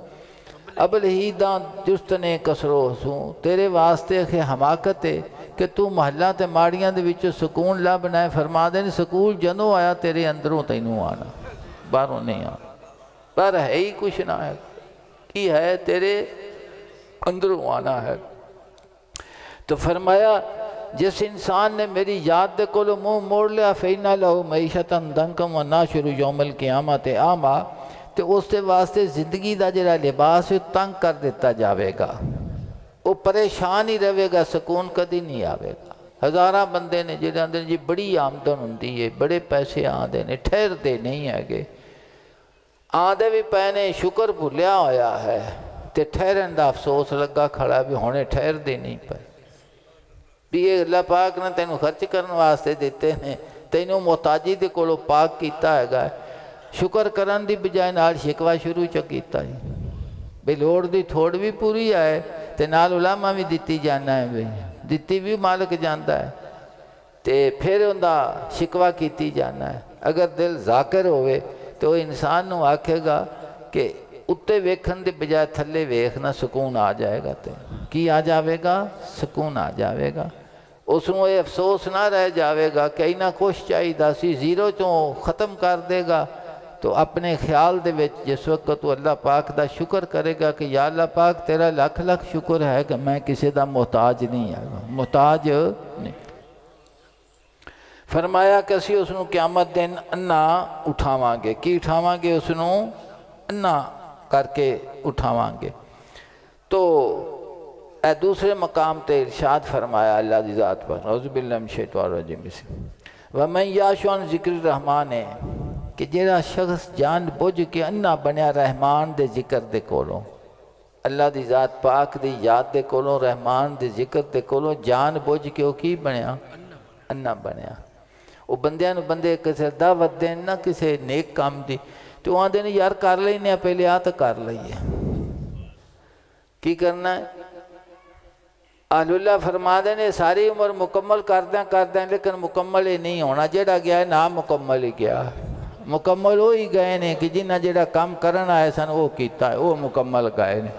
ابل ہی دان جستنے کسرو حسوں، تیرے واسطے کہ حماقت ہے کہ تو محلہ تے ماڑیاں دے وچ سکون لبنا ہے، فرما دے سکون جدوں آیا تیرے اندروں تینوں آنا، باہروں نہیں آنا، پر ہے ہی کچھ نہ ہے، کی ہے تیرے اندروں آنا ہے۔ تو فرمایا جس انسان نے میری یاد دے کولو منہ موڑ لیا فَإِنَّ لَهُ مَعِيشَةً ضَنكًا وَنَحْشُرُهُ يَوْمَ الْقِيَامَةِ أَعْمَىٰ، تے اس دے واسطے زندگی دا جڑا لباس ہے تنگ کر دیتا جاوے گا، وہ پریشان ہی رہے گا، سکون کدی نہیں آوے گا۔ ہزاراں بندے نے جڑے آندے جی بڑی آمدن ہوندی ہے، بڑے پیسے آندے نے، ٹھہرتے نہیں ہے گے، آندے بھی پینے شکر بھولیا ہویا ہے، تے ٹھہرن دا افسوس لگا کھڑا بھی ہونے ٹھہر دے نہیں پائے بھی یہ اللہ پاک نے تینوں خرچ کرنے واسطے دیتے ہیں، تینوں محتاجی دے کولو پاک کیتا ہے گا، شکر کرن دی بجائے نال شکوہ شروع کیتا ہے بھی لوڑ دی تھوڑ بھی پوری آئے تے نال علماء بھی دیتی جانا ہے، بھی دیتی بھی مالک جانتا ہے تے پھر اندہ شکوہ کیتی جانا ہے۔ اگر دل ذاکر ہوئے تو انسان نو آکھے گا کہ اتے ویکھن دے بجائے تھلے ویکھنا، سکون آ جائے گا، تے کی آ جاوے گا؟ سکون آ جاوے گا، اس میں یہ افسوس نہ رہ جاوے گا کہ اینا کچھ چاہی دا سی، زیرو چوں ختم کر دے گا۔ تو اپنے خیال دے وچ جس وقت تو اللہ پاک دا شکر کرے گا کہ یا اللہ پاک تیرا لکھ لکھ شکر ہے کہ میں کسی دا محتاج نہیں ہے، محتاج نہیں۔ فرمایا کہ اسی اس نو قیامت دن انا اٹھاواں گے، کی اٹھاواں گے؟ اس نو انا کر کے اٹھاواں گے۔ تو اے دوسرے مقام تے ارشاد فرمایا اللہ دی ذات پر، اعوذ باللہ من الشیطان الرجیم، وَمَنْ يَعْشُ عَنْ ذِكْرِ الرَّحْمَٰنِ، کہ جیڑا شخص جان بوجھ کے انا بنیا رحمان دے ذکر دے کولوں، اللہ دی ذات پاک دی یاد دے کولوں، رحمان دے ذکر دے کولوں جان بوجھ کے وہ کی بنیا؟ انا بنیا۔ وہ بندیاں نو بندے کسے دعوت دین نہ کسے نیک کام دی، تو وہاں دینے یار کر لینے پہلے آتا کر لئیے، کی کرنا ہے؟ اہل اللہ فرما دینے ساری عمر مکمل کر دیں لیکن مکمل ہی نہیں ہونا، جیڑا گیا ہے نا مکمل ہی گیا، مکمل ہو ہی گئے نے کہ جنہ جیڑا کام کرنا آئے سن وہ کیتا ہے، وہ مکمل گئے نے،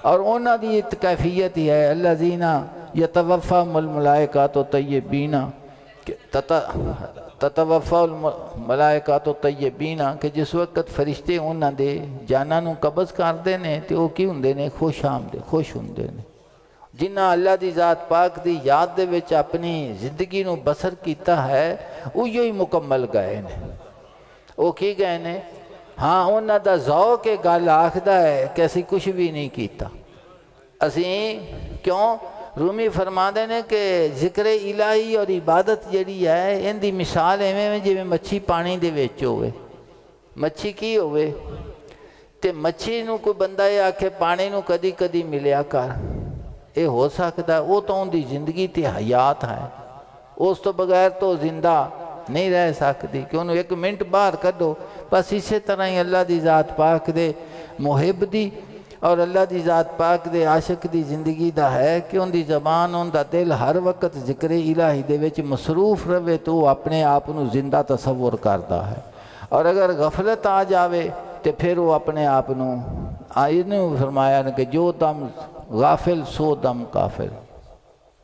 اور انہاں دی کیفیت ہی ہے الذین یتوفاہم الملائکۃ طیبین، تتوفا الملائکۃ طیبین، کہ جس وقت فرشتے انہاں دے جاناں نو قبض کردے نے تے وہ کی ہوندے نے؟ خوش آمدے، خوش ہوندے نے۔ جنہ اللہ دی ذات پاک دی یاد دے وچ اپنی زندگی نو بسر کیتا ہے وہ ہی مکمل گئے نے، وہ کی گئے نے؟ ہاں انہاں دا ذوق کے گل آکھدا ہے کہ اسی کچھ بھی نہیں کیتا، اسی کیوں؟ رومی فرما دینے کہ ذکر الہی اور عبادت جڑی ہے ان دی مثال ایویں جی میں مچھی پانی دے وچ ہوئے، مچھی کی ہوئے تے مچھی نو کوئی بندہ یہ آکھے پانی نو کدی کدی ملیا کر، اے ہو سکتا ہے؟ وہ تو ان دی زندگی تے حیات ہے، اس تو بغیر تو زندہ نہیں رہ سکتی کہ انہوں ایک منٹ باہر کر دو۔ بس اسی طرح ہی اللہ دی ذات پاک دے محب دی اور اللہ دی ذات پاک دے عاشق دی زندگی دا ہے کہ ان دی زبان ان دا دل ہر وقت ذکر الہی دے وچ مصروف رہے تو وہ اپنے آپ نو زندہ تصور کرتا ہے، اور اگر غفلت آ جاوے تو پھر وہ اپنے آپ نو آئینو فرمایا کہ جو دم غافل سو دم کافر۔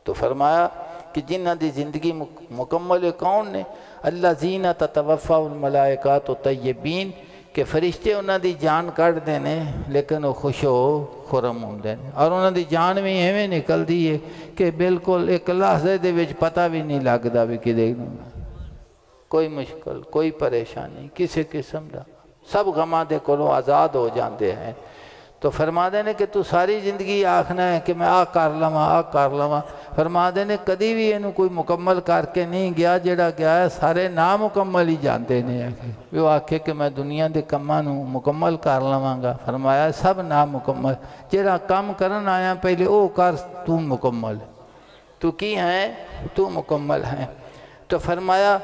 تو فرمایا کہ جنہ دی زندگی مکمل کون نے؟ الذین تتوفا الملائکۃ طیبین، کہ فرشتے انہاں دی جان کر دینے لیکن وہ خوش و خرم ہوندے نے، اور انہاں دی جان بھی ایویں نکل دی ہے کہ بالکل ایک لحظے دے وچ پتہ بھی نہیں لگدا بھی کدے کوئی مشکل کوئی پریشانی کسی قسم دا، سب غماں دے کولوں آزاد ہو جاندے ہیں۔ تو فرما دینے کہ تو ساری زندگی آکھنا ہے کہ میں آ کر لواں، فرما دینے کدی بھی انہوں کوئی مکمل کر کے نہیں گیا، جڑا گیا ہے سارے نامکمل ہی جانتے ہیں، وہ آکھے کہ میں دنیا دے کماں نو مکمل کر لواں گا، فرمایا سب نامکمل، جڑا کام کرن آیا پہلے او کر، تو مکمل، تو کی ہیں؟ تو مکمل ہیں۔ تو فرمایا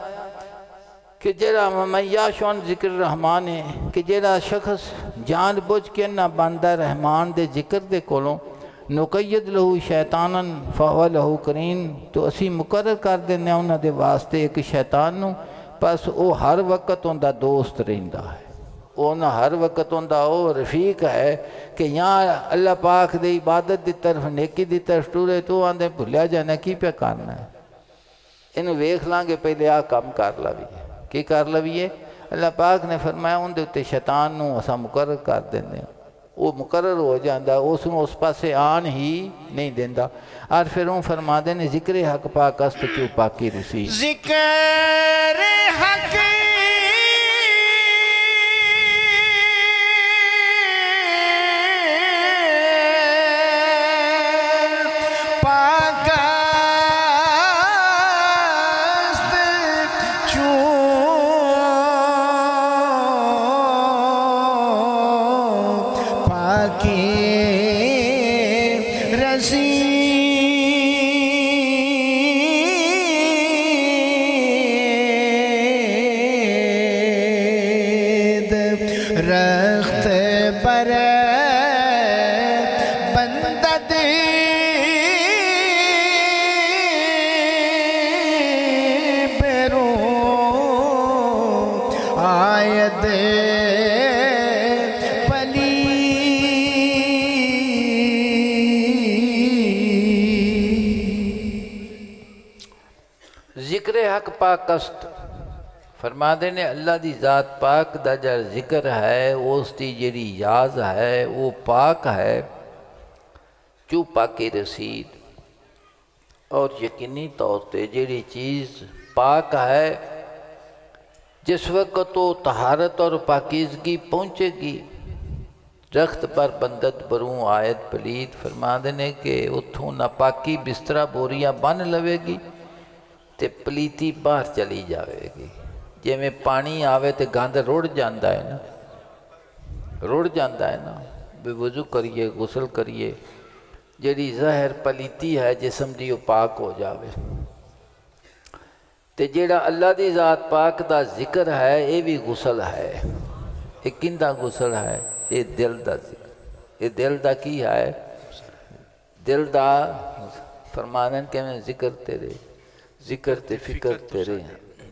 کہ جیڑا من یعش عن ذکر الرحمن ہے کہ جیڑا شخص جان بوجھ کے نہ بندہ رحمان دے ذکر دے کولوں نقید لہو شیطانا فہو لہو قرین، تو اسی مقرر کر دینے انہاں دے واسطے ایک شیطان نو، پس او ہر وقت ان دا دوست رہندا ہے، انہاں ہر وقت اندہ او رفیق ہے کہ یہاں اللہ پاک دے عبادت دی طرف نیکی دی طرف ٹورے تو آندے بھلیا جانا کی پہ کرنا ہے انہوں ویکھ لانگے پہلے آ کام کر لویے کی کر لویے اللہ پاک نے فرمایا ان دے اتے شیطان نو اسا مقرر کر دیندے ہیں وہ مقرر ہو جاندہ اس نو اس پاسے آن ہی نہیں دیندہ اور پھر ان فرما دینے ذکر حق پاک است کیوں پاکی رسی ذکر حق پاک است چون پاکی رسید رخت پر بندہ دے بیرو آید ذکر حق پاک است فرما دینے اللہ دی ذات پاک دا جڑا ذکر ہے اس دی جڑی یاز ہے وہ پاک ہے چو پاکی رسید اور یقینی طور تے جڑی چیز پاک ہے جس وقت تو طہارت اور پاکیزگی پہنچے گی رخت پر بندت بروں آیت پلید فرما دینے کہ اتھوں ناپاکی بسترہ بوریاں بن لوے گی تے پلیتی باہر چلی جاوے گی جے میں پانی آوے تے گاندھ روڑ جاندہ ہے نا بے وضو کریے غسل کریے جڑی ظاہر پلیتی ہے جسم دی وہ پاک ہو جاوے تے جیڑا اللہ دی ذات پاک دا ذکر ہے یہ بھی غسل ہے یہ کندہ غسل ہے یہ دل دا ذکر یہ دل دا کی ہے دل دا فرمانن کہ میں ذکر تے فکر تیرے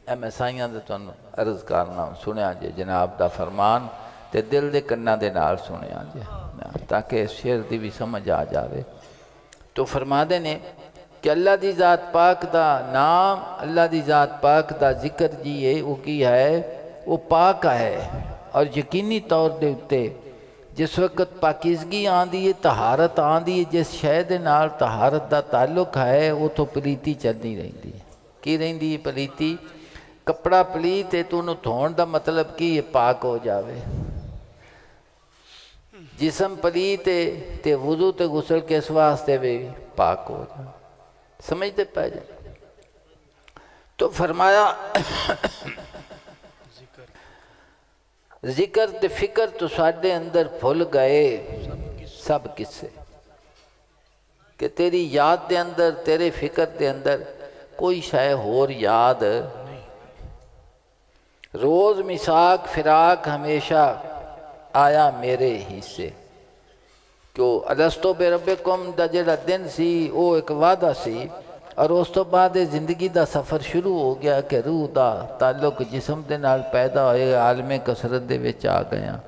اے میں سائیاں دے تو عرض کرنا سنیا جے جناب دا فرمان تے دل دے کنہ دے نال سنیا جے تاکہ اس شعر دی بھی سمجھ آ جاوے تو فرما دینے کہ اللہ دی ذات پاک دا نام اللہ دی ذات پاک دا ذکر جی ہے وہ کی ہے وہ پاک ہے اور یقینی طور دے اتے جس وقت پاکیزگی آندھی ہے طہارت آندھی ہے جس شے دے نال طہارت دا تعلق ہے وہ تو پلیتی چلنی رہندی ہے کی رہندی ہے پلیتی کپڑا پلیت ہے تو انہوں دھون دا مطلب کی یہ پاک ہو جاوے جسم پلیت ہے تے وضو تے غسل کے اس واسطے بھی پاک ہو جاوے سمجھتے پہ جائے تو فرمایا ذکر تے فکر تو ساڑھے اندر پھول گئے سب کس سے کہ تیری یاد دے اندر تیرے فکر دے اندر کوئی شے ہور یاد روز مساق فراق ہمیشہ آیا میرے حصے کہ الستو بے ربکم دا جڑا دن سی وہ ایک وعدہ سی اور اس تو بعد زندگی دا سفر شروع ہو گیا کہ روح دا تعلق جسم دے نال پیدا ہوئے عالم کثرت دے وچ آ گیا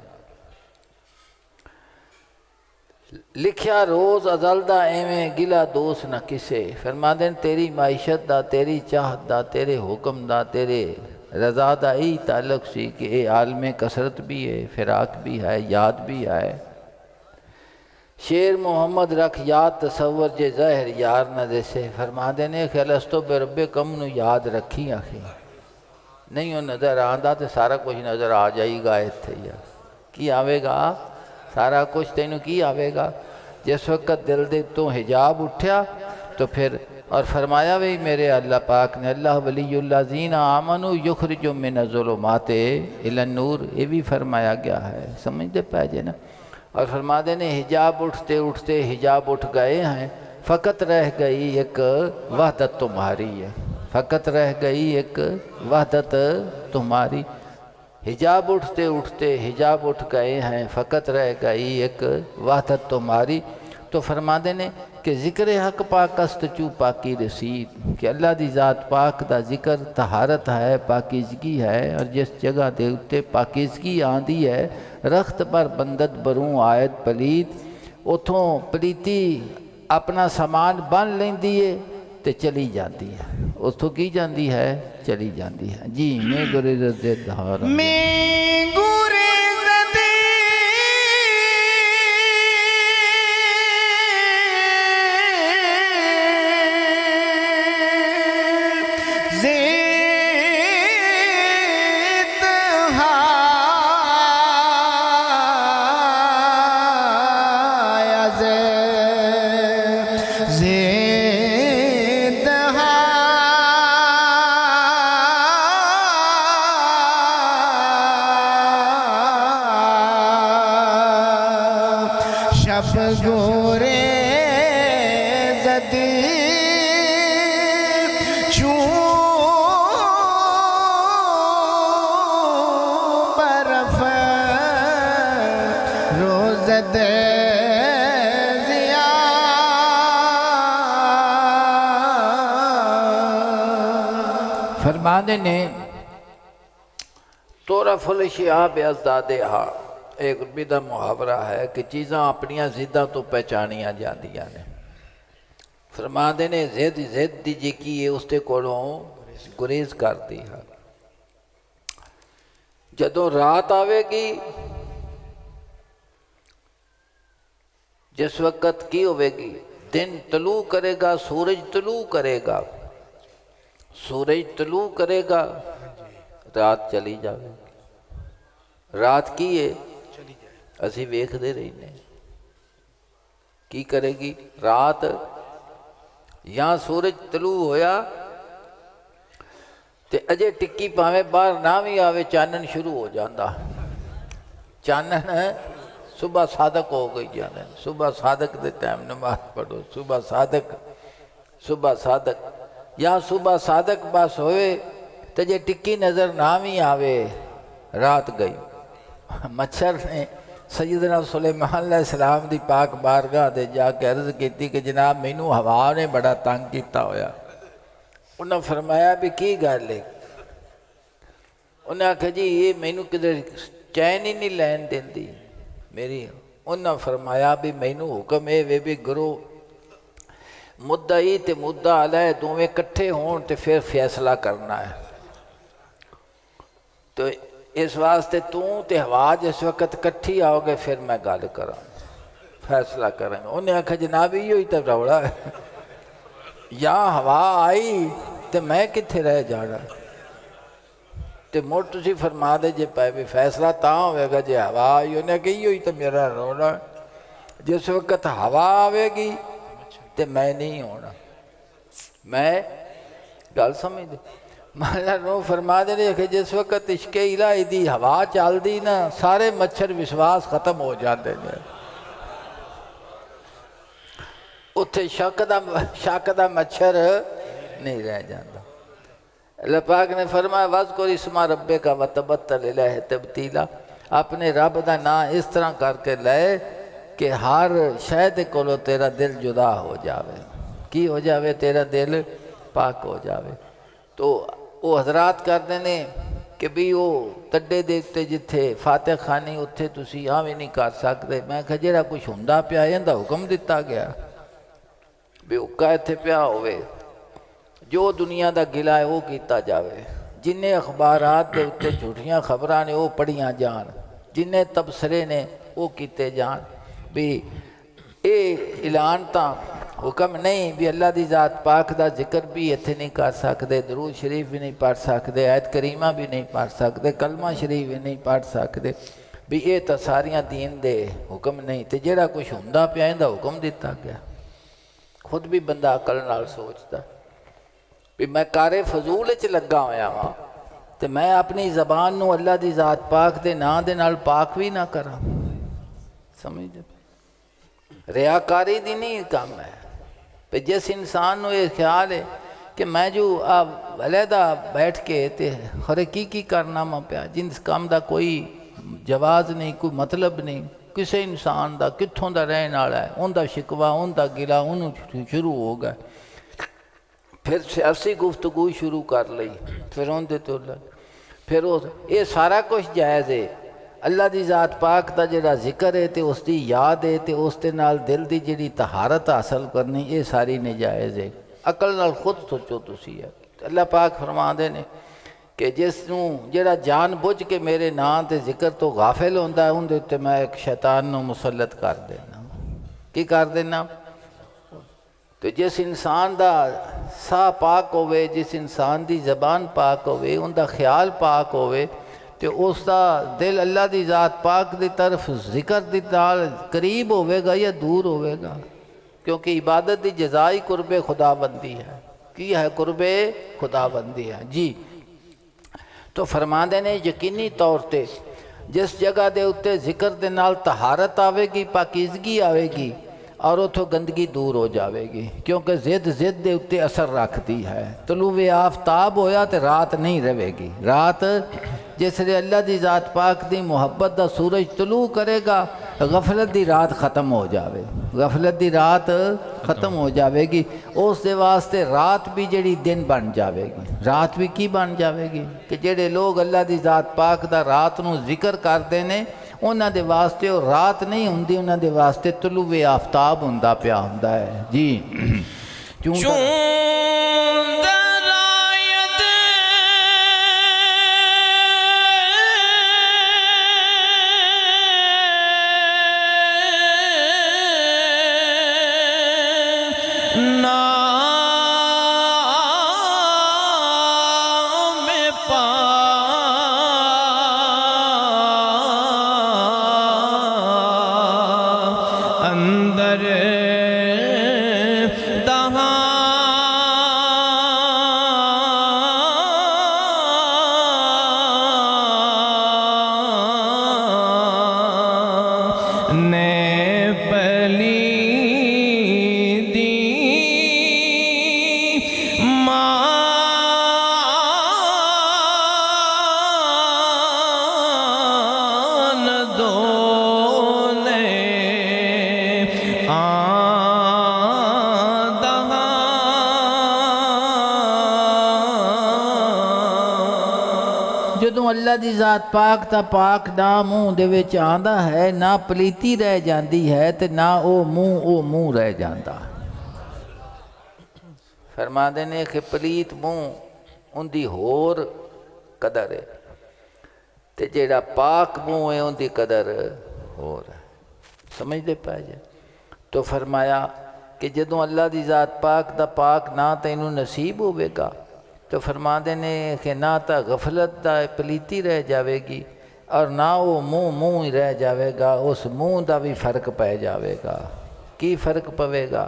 لکھیا روز ازل دا ایویں گلا دوست نہ کسے فرما دین تیری معیشت دا تیری چاہت دا تیرے حکم دا تیرے رضا دا ای تعلق سی کہ اے عالم کثرت بھی ہے فراق بھی ہے یاد بھی ہے شیر محمد رکھ یاد تصور جے ظاہر یار نہ دیسے فرما دینے کہ الستو بے ربکم نو یاد رکھی آخی نہیں وہ نظر آندہ تو سارا کچھ نظر آ جائے گا ایتھے یا کی آوے گا سارا کچھ تینوں کی آوے گا جس وقت دل دے تو حجاب اٹھیا تو پھر اور فرمایا بھی میرے اللہ پاک نے اللہ ولی اللہ زین آمنو یخرجو من الظلمات الی النور یہ بھی فرمایا گیا ہے سمجھتے پہجے نا اور فرما دینے حجاب اٹھتے اٹھتے حجاب اٹھ گئے ہیں فقط رہ گئی ایک وحدت تمہاری ہے فقط رہ گئی ایک وحدت تمہاری حجاب اٹھتے اٹھتے حجاب اٹھ گئے ہیں فقط رہ گئی ایک وحدت تمہاری تو فرما دینے کہ ذکر حق پاک است چو پاکی رسید، کہ اللہ دی ذات پاک دا ذکر طہارت ہے، پاکیزگی ہے، اور جس جگہ دے اتے پاکیزگی آندی ہے رخت پر بندت بروں آیت پلید، اتھوں پلیتی اپنا سامان بن لیندی ہے تے چلی جاتی ہے، اتھوں کی جاندی ہے چلی جاندی ہے۔ جی میں گریز دے دھارا میں گریز دے شب گورے زدی چون برف روز دے فرمانے نے طرف الاشیاء بازدادہا، ایک عربی محاورہ ہے کہ چیزاں اپنیاں ضداں تو پہچانیاں جاندیاں نے۔ فرماندے نے زد دی جی کی ہے اس تے کولوں گریز کر دی ہے۔ جدوں رات آوے گی جس وقت کی ہوئے گی، دن طلوع کرے گا، سورج طلوع کرے گا، سورج طلوع کرے گا، رات چلی جاوے گی۔ رات کی ہے اسی ویکھ دے رہنے کی کرے گی رات، یہاں سورج طلوع ہویا تے اجے ٹکی پاویں باہر نہ بھی آوے چانن شروع ہو جاندہ، چانن صبح صادق ہو گئی جانے، صبح صادق دے ٹائم نماز پڑھو، صبح صادق یا صبح صادق بس ہوئے تجھے ٹکی نظر نہ بھی آوے رات گئی۔ مچھر نے سیدنا سلیمان علیہ السلام دی پاک بارگاہ دے جا کے عرض کیتی کہ جناب مینوں ہوا نے بڑا تنگ کیتا ہویا۔ انہوں نے فرمایا بھی کی گل ہے؟ انہوں نے کہا جی یہ مینوں کدھر چین ہی نہیں لین دیندی میری۔ انہوں نے فرمایا بھی مینوں حکم ہے وے بھی گرو مدعی تے مدعا علیہ دوویں کٹھے ہون تے پھر فیصلہ کرنا ہے، تو اس واسطے تے ہوا جس وقت کٹھی آؤ گے پھر میں گل کراں فیصلہ کریں گے۔ انہیں آکھا جناب یہ ہوئی تو روڑا ہے، یا ہوا آئی تو میں کتھے رہ جانا، تو مڑ تسی فرما دے جے پائے بھی فیصلہ تاں ہوئے گا جے ہوا آئی۔ انہیں کہا یہ ہوئی تو میرا روڑا ہے، جس وقت ہوا آوے گی تو میں نہیں ہونا، میں گل سمجھ دے مولا نو فرما دے رہے کہ جس وقت عشق الہی دی ہوا چال دی نا سارے مچھر وشواس ختم ہو جاندے نے، اتھے شک دا مچھر نہیں رہ جاندہ۔ اللہ پاک نے فرمایا وَذْكُرِ اسْمَ رَبِّكَ وَتَبَتَّلْ إِلَيْهِ تَبْتِيلًا، اپنے رب دا نام اس طرح کر کے لائے کہ ہر شاید کولو تیرا دل جدا ہو جاوے، کی ہو جاوے تیرا دل پاک ہو جاوے۔ تو وہ حضرات کر دینے کہ بھی وہ تڈے دیکھتے جتھے فاتح خانی اتھے تسی آویں نہیں کر سکتے۔ میں کہا جیڑا کچھ ہندہ پیا ہے حکم دیتا گیا بھی اکا اتھے پیا ہوئے، جو دنیا دا گلا ہے وہ کیتا جاوے، جنہیں اخبارات دے اتے جھوٹیاں خبران نے وہ پڑھیاں جان، جنہیں تبصرے نے وہ کیتے جان، بھی اے اعلان تاں حکم نہیں بھی اللہ دی ذات پاک دا ذکر بھی اتھے نہیں کر سکتے، درود شریف بھی نہیں پڑھ سکتے، آیت کریمہ بھی نہیں پڑھ سکتے، کلمہ شریف بھی نہیں پڑھ سکتے، بھی یہ تا ساریاں دین دے حکم نہیں، تے جیڑا کچھ ہندہ پیا ہے حکم دیتا گیا۔ خود بھی بندہ عقل نال سوچتا بھی میں کارے فضول چ لگا ہویا ہاں تے میں اپنی زبان نو اللہ دی ذات پاک دے نا دے نال پاک بھی نہ کراں، سمجھ دے ریاکاری دی نہیں کام ہے۔ پہ جس انسان نو یہ خیال ہے کہ میں جو علیحدہ بیٹھ کے تے خرے کی کرنا ماں پیا، جن کام دا کوئی جواز نہیں، کوئی مطلب نہیں، کسی انسان دا کتھوں دا رہن والا ہے، ان دا شکوہ، ان دا گلا انہوں شروع ہو گئے، پھر سیاسی گفتگو شروع کر لئی، پھر ان دے تو پھر یہ سارا کچھ جائز ہے۔ اللہ دی ذات پاک دا جڑا ذکر ہے تے اس دی یاد ہے تے اس دے نال دل دی جڑی طہارت حاصل کرنی، یہ ساری نجائز ہے۔ عقل نال خود سوچو تسی ہے۔ اللہ پاک فرماندے نے کہ جس نوں جڑا جان بوجھ کے میرے نام تے ذکر تو غافل ہوندا ہے، ان دے تے میں ایک شیطان نو مسلط کر دینا۔ کی کر دینا؟ تو جس انسان دا سا پاک ہوئے، جس انسان دی زبان پاک ہوئے، ان دا خیال پاک ہوئے، تے اس دا دل اللہ دی ذات پاک دی طرف ذکر دی نال قریب ہوئے گا یا دور ہوئے گا؟ کیونکہ عبادت دی جزائی قرب خدا بندی ہے۔ کی ہے؟ قرب خدا بندی ہے جی۔ تو فرماندے نے یقینی طور تے جس جگہ دے اتے ذکر دے نال طہارت آوے گی، پاکیزگی آوے گی، اور اتھوں گندگی دور ہو جاوے گی، کیونکہ زد دے اتے اثر رکھتی ہے۔ طلوع آفتاب ہویا تے رات نہیں رہے گی۔ رات جس لئے اللہ دی ذات پاک دی محبت دا سورج طلوع کرے گا، غفلت دی رات ختم ہو جاوے، غفلت دی رات ختم ہو جاوے گی۔ اس دے واسطے رات بھی جڑی دن بن جاوے گی۔ رات بھی کی بن جاوے گی کہ جڑے لوگ اللہ دی ذات پاک دا رات نو ذکر کر دینے، انہاں دے واسطے وہ رات نہیں ہوندی، انہاں دے واسطے طلوع آفتاب ہوندا پیا ہوندا ہے جی۔ جدوں اللہ دی ذات پاک تا پاک نام منہ دے وچ آندا ہے، نہ پلیتی رہ جاندی ہے تے نہ او منہ رہ جاندا۔ فرماندے نے کہ پلیت منہ ان دی ہور قدر ہے تے جیڑا پاک منہ ہے ان دی قدر ہور ہے۔ سمجھ دے پائے جائے؟ تو فرمایا کہ جدوں اللہ دی ذات پاک دا پاک نہ تینوں نصیب ہوئے گا، تو فرماندے نے کہ نہ تا غفلت دا پلیتی رہ جاوے گی، اور نہ وہ منہ ہی رہ جاوے گا، اس منہ دا بھی فرق پہ جاوے گا۔ کی فرق پوے گا؟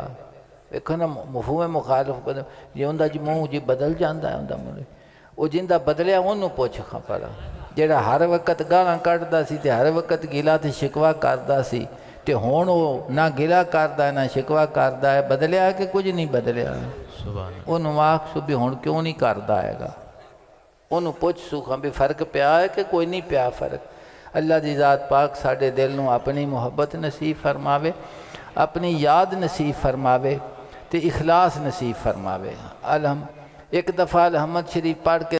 دیکھو نا مفہوم مخالف جی ان دا منہ جی بدل جاندہ ہے، ان دا منہ وہ جن دا بدلیا انہوں پوچھ پڑا، جیڑا ہر وقت گالاں کٹدا سی تے ہر وقت گلا تے شکوا کردا سی، تے ہون وہ نہ گلا کردا ہے نہ شکوا کردا ہے، بدلیا کہ کچھ نہیں بدلیا؟ انہوں آکھ سو بھی ہون کیوں نہیں کردا ہے گا؟ انہوں پوچھ سو بھی فرق پیا ہے کہ کوئی نہیں پیا فرق؟ اللہ دی ذات پاک ساڑے دل نو اپنی محبت نصیب فرماوے، اپنی یاد نصیب فرماوے تے اخلاص نصیب فرماوے۔ ایک دفعہ الحمد شریف پڑھ کے